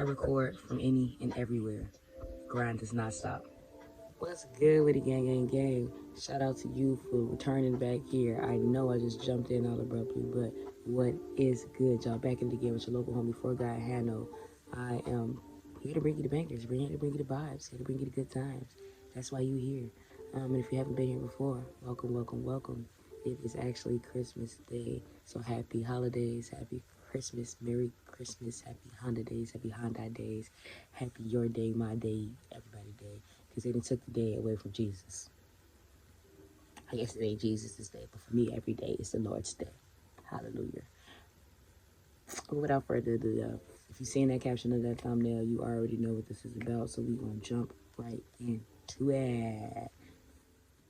record from any and everywhere. Grind does not stop. What's good with it, gang? Shout out to you for returning back here. I know I just jumped in all abruptly, but what is good, y'all? Back in it again with your local homie, 4 Guy Hano. I am here to bring you the bangers, here to bring you the vibes, here to bring you the good times. That's why you here. And if you haven't been here before, welcome. It is actually Christmas Day, so happy holidays, happy Christmas, Merry Christmas, happy Honda days, happy Hyundai days, happy your day, my day, everybody day, because they done took the day away from Jesus. I guess it ain't Jesus' day, but for me, every day is the Lord's day. Hallelujah. But without further ado, if you've seen that caption of that thumbnail, you already know what this is about, so we're going to jump right into it.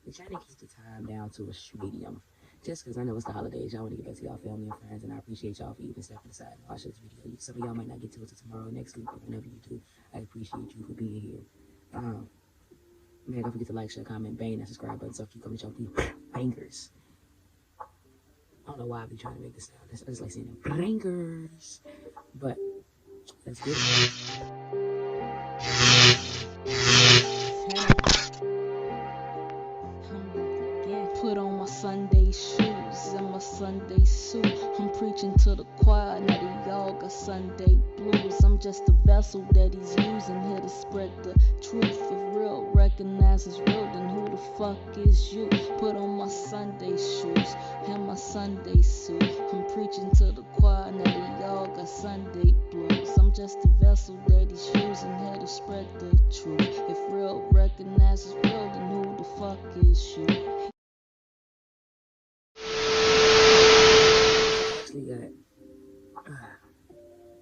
We're trying to keep the time down to a medium. Just because I know it's the holidays, y'all want to get back to y'all family and friends, and I appreciate y'all for even stepping aside and watching this video. Some of y'all might not get to it until tomorrow or next week, but whenever you do, I appreciate you for being here. Man, don't forget to like, share, comment, bang that subscribe button so keep coming to y'all bangers. I don't know why I be trying to make this sound. I just like saying them bangers. But let's get it. Put on my Sunday shoes and my Sunday suit. I'm preaching to the choir, now they all got Sunday blues. I'm just a vessel that he's using here to spread the truth. If real recognizes real, then who the fuck is you? Put on my Sunday shoes and my Sunday suit. I'm preaching to the choir, now they all got Sunday blues. I'm just a vessel that he's using here to spread the truth. If real recognizes real, then who the fuck is you?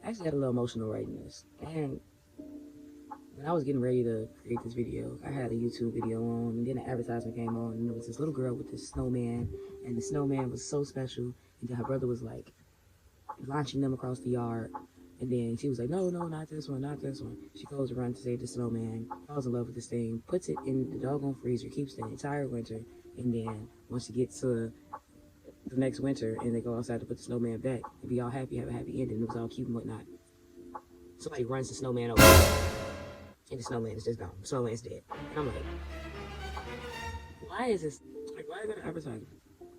I actually got a little emotional writing this. And when I was getting ready to create this video, I had a YouTube video on, and then an advertisement came on, and there was this little girl with this snowman, and the snowman was so special, and then her brother was like launching them across the yard, and then she was like, no, not this one. She goes to run to save the snowman, falls in love with this thing, puts it in the doggone freezer, keeps the entire winter, and then once she gets to the next winter and they go outside to put the snowman back and be all happy, have a happy ending, it was all cute and whatnot, somebody runs the snowman over and the snowman is just gone. The snowman's dead. And I'm like, why is this, like, why is that an advertisement?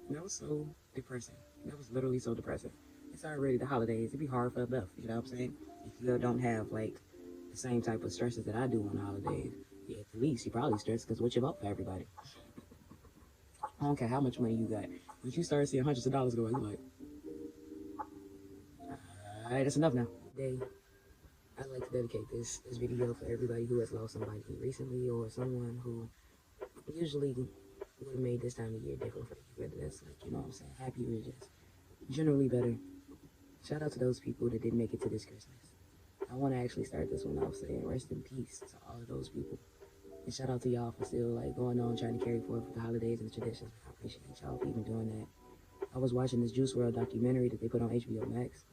And that was so depressing. That was literally so depressing. It's already the holidays. It'd be hard for enough, you know what I'm saying? If you don't have like the same type of stresses that I do on the holidays, yeah, at the least you probably stressed because what you bought for everybody. I don't care how much money you got. When you start seeing hundreds of dollars go, you're like, alright, that's enough now. Today, I'd like to dedicate this video for everybody who has lost somebody recently, or someone who usually would have made this time of year different for you, whether that's like, you know what I'm saying, happy or just generally better. Shout out to those people that didn't make it to this Christmas. I want to actually start this one off saying rest in peace to all of those people. And shout out to y'all for still like going on trying to carry forward for the holidays and the traditions. I appreciate y'all for even doing that. I was watching this Juice Wrld documentary that they put on HBO Max,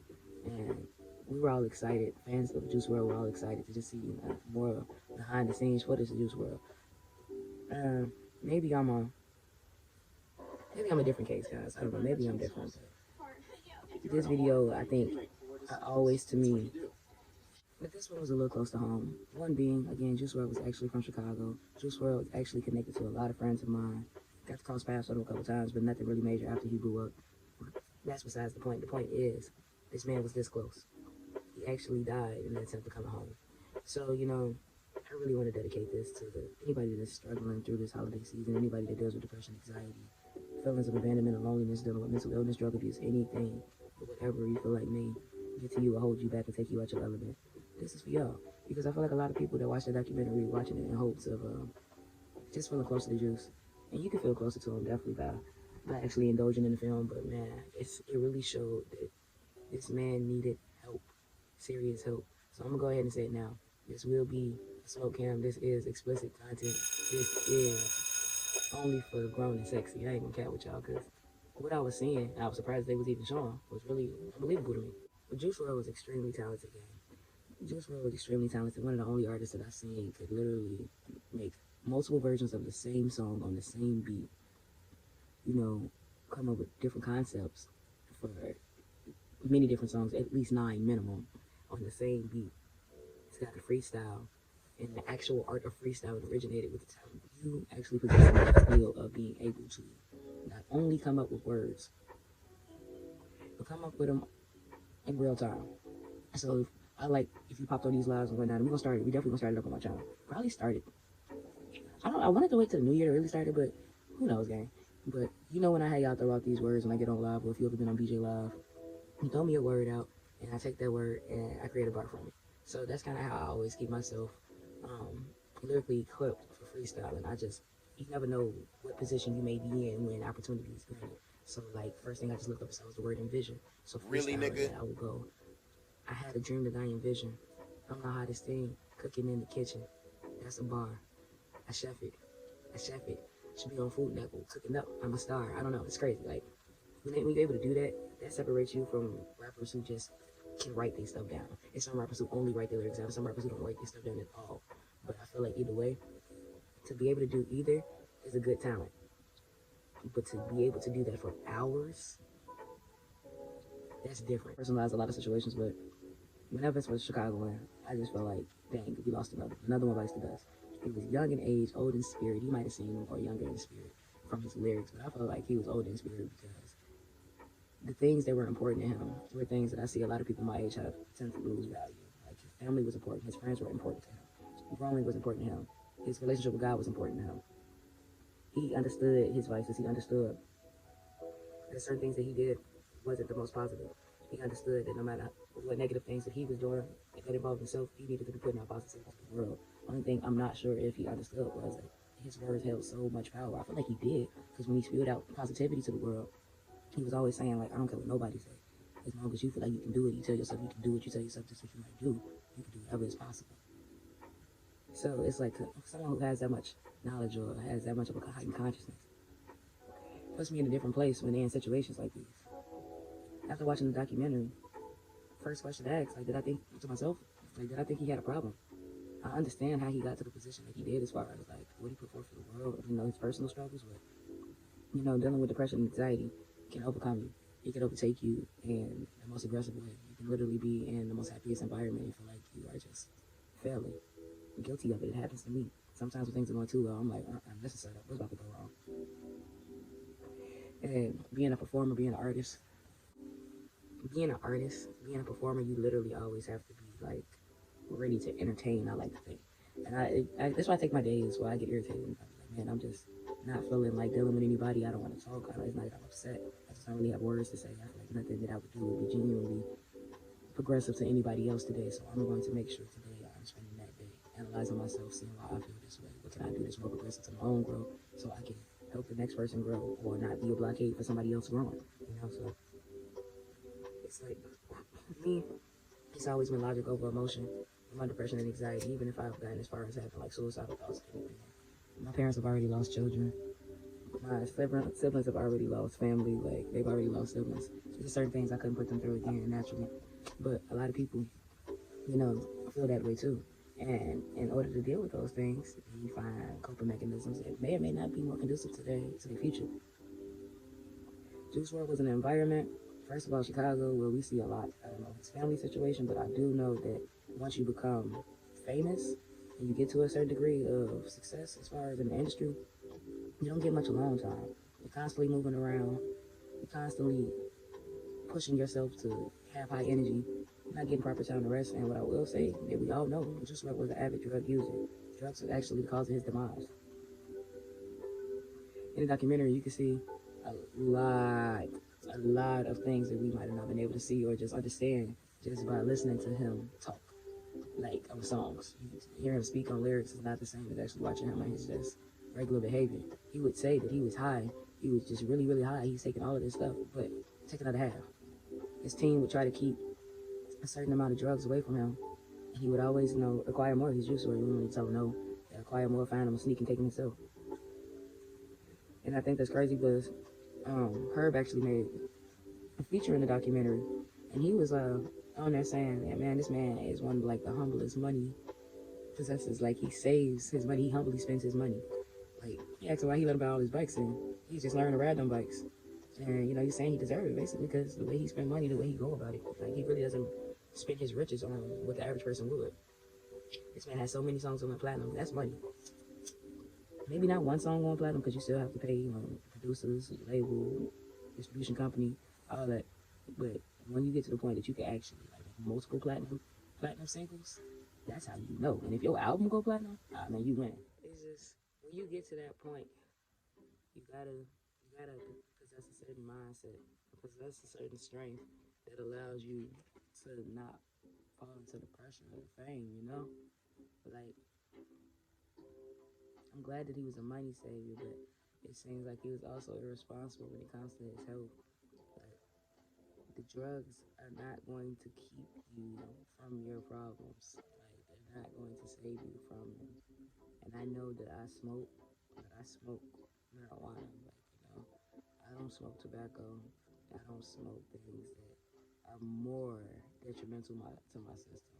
and we were all excited. Fans of Juice Wrld were all excited to just see more behind the scenes footage of Juice Wrld. Maybe I'm a different case, guys. I don't know. Maybe I'm different. But this video, I think, always to me. But this one was a little close to home. One being, again, Juice Wrld was actually from Chicago. Juice Wrld is actually connected to a lot of friends of mine. Got to cross paths with him a couple times, but nothing really major after he blew up. That's besides the point. The point is, this man was this close. He actually died in an attempt to come home. So, you know, I really want to dedicate this to anybody that's struggling through this holiday season, anybody that deals with depression, anxiety, feelings of abandonment or loneliness, dealing with mental illness, drug abuse, anything, whatever you feel like may get to you or hold you back and take you out your element. This is for y'all, because I feel like a lot of people that watch the documentary watching it in hopes of just feeling closer to Juice, and you can feel closer to him definitely by actually indulging in the film. But man, it really showed that this man needed help, serious help. So I'm gonna go ahead and say it now. This will be a smoke cam. This is explicit content. This is only for grown and sexy. I ain't gonna cat with y'all, because what I was seeing, I was surprised they was even showing, was really unbelievable to me. But Juice WRLD was extremely talented, gang. Juice WRLD was extremely talented. One of the only artists that I've seen could literally make multiple versions of the same song on the same beat. You know, come up with different concepts for many different songs, at least 9 minimum, on the same beat. got the freestyle, and the actual art of freestyle originated with the time you actually possess the skill of being able to not only come up with words, but come up with them in real time. So if you popped on these lives and whatnot, we definitely gonna start it up on my channel. Probably started. I wanted to wait till the new year to really start it, but who knows, gang. But you know when I had y'all throw out these words when I get on live, or if you ever been on BJ Live, you throw me a word out, and I take that word and I create a bar from it. So that's kind of how I always keep myself lyrically equipped for freestyling. You never know what position you may be in when opportunity is granted. So like, first thing I just looked up was the word envision. So Really, nigga? I will go, I had a dream that I envision. I'm the hottest thing, cooking in the kitchen. That's a bar. I chef it. Should be on Food Network, cooking up. I'm a star. I don't know. It's crazy. Like, when you're able to do that, that separates you from rappers who just can write their stuff down. And some rappers who only write their lyrics down. Some rappers who don't write their stuff down at all. But I feel like either way, to be able to do either is a good talent. But to be able to do that for hours, that's different. Personalized a lot of situations, but whenever it's with Chicago, I just felt like, dang, we lost another one bites the dust. He was young in age, old in spirit. You might have seen him or younger in spirit from his lyrics, but I felt like he was old in spirit because the things that were important to him were things that I see a lot of people my age have tend to lose value. Like, his family was important, his friends were important to him, growing was important to him, his relationship with God was important to him. He understood his vices. He understood that certain things that he did wasn't the most positive. He understood that no matter what negative things that he was doing that involved himself, he needed to be putting out positivity to the world. Only thing I'm not sure if he understood was that his words held so much power. I feel like he did, because when he spewed out positivity to the world, he was always saying, like, I don't care what nobody say. As long as you feel like you can do it, you tell yourself you can do it, you tell yourself this is what you might do, you can do whatever is possible. So it's like someone who has that much knowledge or has that much of a heightened consciousness puts me in a different place when they're in situations like these. After watching the documentary, first question to ask, like, did I think to myself, like, did I think he had a problem? I understand how he got to the position that he did as far as, like, what he put forth for the world, his personal struggles, but, dealing with depression and anxiety can overcome you. It can overtake you in the most aggressive way. You can literally be in the most happiest environment and feel like you are just failing. I'm guilty of it. It happens to me. Sometimes when things are going too well, I'm like, this is what's about to go wrong. And being a performer, being a performer, you literally always have to be, like, ready to entertain, I like to think. And that's why I take my days where I get irritated. I'm like, man, I'm just not feeling like dealing with anybody. I don't want to talk. It's not like I'm upset. I just don't really have words to say. I feel like nothing that I would do would be genuinely progressive to anybody else today. So I'm going to make sure today I'm spending that day analyzing myself, seeing why I feel this way. What can I do that's more progressive to my own growth so I can help the next person grow or not be a blockade for somebody else growing. So it's like, me, it's always been logic over emotion. My depression and anxiety, even if I've gotten as far as having like suicidal thoughts. My parents have already lost children. My siblings have already lost family. Like, they've already lost siblings. There's certain things I couldn't put them through again naturally. But a lot of people, feel that way too. And in order to deal with those things, you find coping mechanisms that may or may not be more conducive to their future. Juice WRLD was an environment, first of all, Chicago, where we see a lot. I don't know his family situation, but I do know that once you become famous and you get to a certain degree of success as far as in the industry, you don't get much alone time. You're constantly moving around. You're constantly pushing yourself to have high energy. You're not getting proper time to rest. And what I will say, that we all know, Juice WRLD was an avid drug user. Drugs were actually the cause of his demise. In the documentary, you can see a lot of things that we might have not been able to see or just understand just by listening to him talk, like, on songs. Hearing him speak on lyrics is not the same as actually watching him on his just regular behavior. He would say that he was high. He was just really, really high. He's taking all of this stuff, but take another half. His team would try to keep a certain amount of drugs away from him. And he would always, acquire more. He's Juice WRLD. You wouldn't tell him no. Acquire more, find him, sneak and take him himself. And I think that's crazy because Herb actually made a feature in the documentary, and he was on there saying that, man, this man is one of, like, the humblest money possessors. Like, he saves his money, he humbly spends his money. Like, he asked him why he let him buy all his bikes, and he's just learning to ride them bikes. And he's saying he deserves it basically because the way he spend money, the way he go about it, like, he really doesn't spend his riches on what the average person would. This man has so many songs going platinum. That's money. Maybe not one song going platinum because you still have to pay, producers, label, distribution company, all that. But when you get to the point that you can actually like make multiple platinum singles, that's how you know. And if your album go platinum, man, you win. It's just when you get to that point, you gotta possess a certain mindset, possess a certain strength that allows you to not fall into the pressure of fame. Like, I'm glad that he was a money savior, but it seems like he was also irresponsible when it comes to his health. Like, the drugs are not going to keep you from your problems. Like, they're not going to save you from them. And I know that I smoke, but I smoke marijuana. I don't smoke tobacco. I don't smoke things that are more detrimental to my system.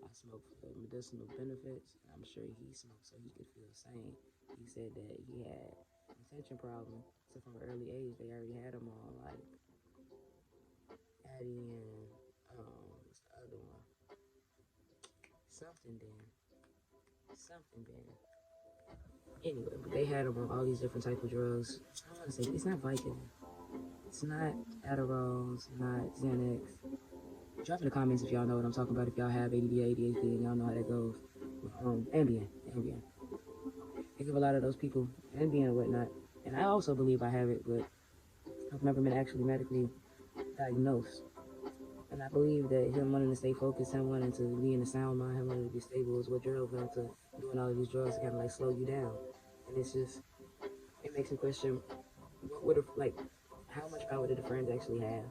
I smoke for medicinal benefits, and I'm sure he smoked so he could feel the same. He said that he had an attention problem, so from an early age they already had him on like Addy and what's the other one? Something Ben. Something Ben. Anyway, but they had him on all these different type of drugs. I want to say it's not Vicodin. It's not Adderall. It's not Xanax. Drop in the comments if y'all know what I'm talking about. If y'all have ADD, ADHD, and y'all know how that goes. Ambien. They give a lot of those people Ambien and whatnot. And I also believe I have it, but I've never been actually medically diagnosed. And I believe that him wanting to stay focused, him wanting to be in a sound mind, him wanting to be stable is what drove him to doing all of these drugs to kind of like slow you down. And it's just, it makes me question, what would have, like, how much power did the friends actually have?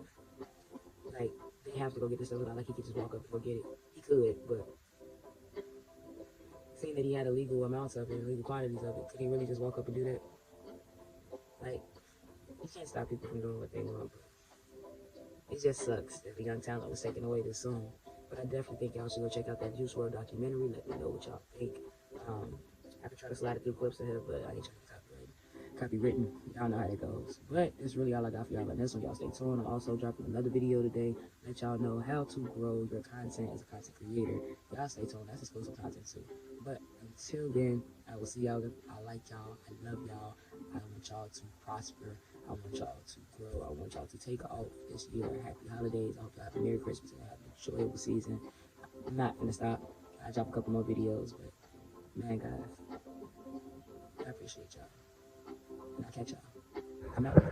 Like, they have to go get this stuff. Not like he could just walk up and go get it. He could, but seeing that he had illegal amounts of it, illegal quantities of it, could he really just walk up and do that? Like, you can't stop people from doing what they want. It just sucks that the young talent was taken away this soon. But I definitely think y'all should go check out that Juice Wrld documentary. Let me know what y'all think. I could try to slide a few clips ahead, but I ain't trying to copywritten. Y'all know how it goes. But that's really all I got for y'all on this one. Y'all stay tuned. I'm also dropping another video today. Let y'all know how to grow your content as a content creator. Y'all stay tuned. That's exclusive content too. But until then, I will see y'all. I like y'all. I love y'all. I want y'all to prosper. I want y'all to grow. I want y'all to take off this year. Happy holidays. I hope y'all have a Merry Christmas and have an enjoyable season. I'm not gonna stop. I drop a couple more videos, but man, guys, I appreciate y'all. And I'll catch y'all. I'm out.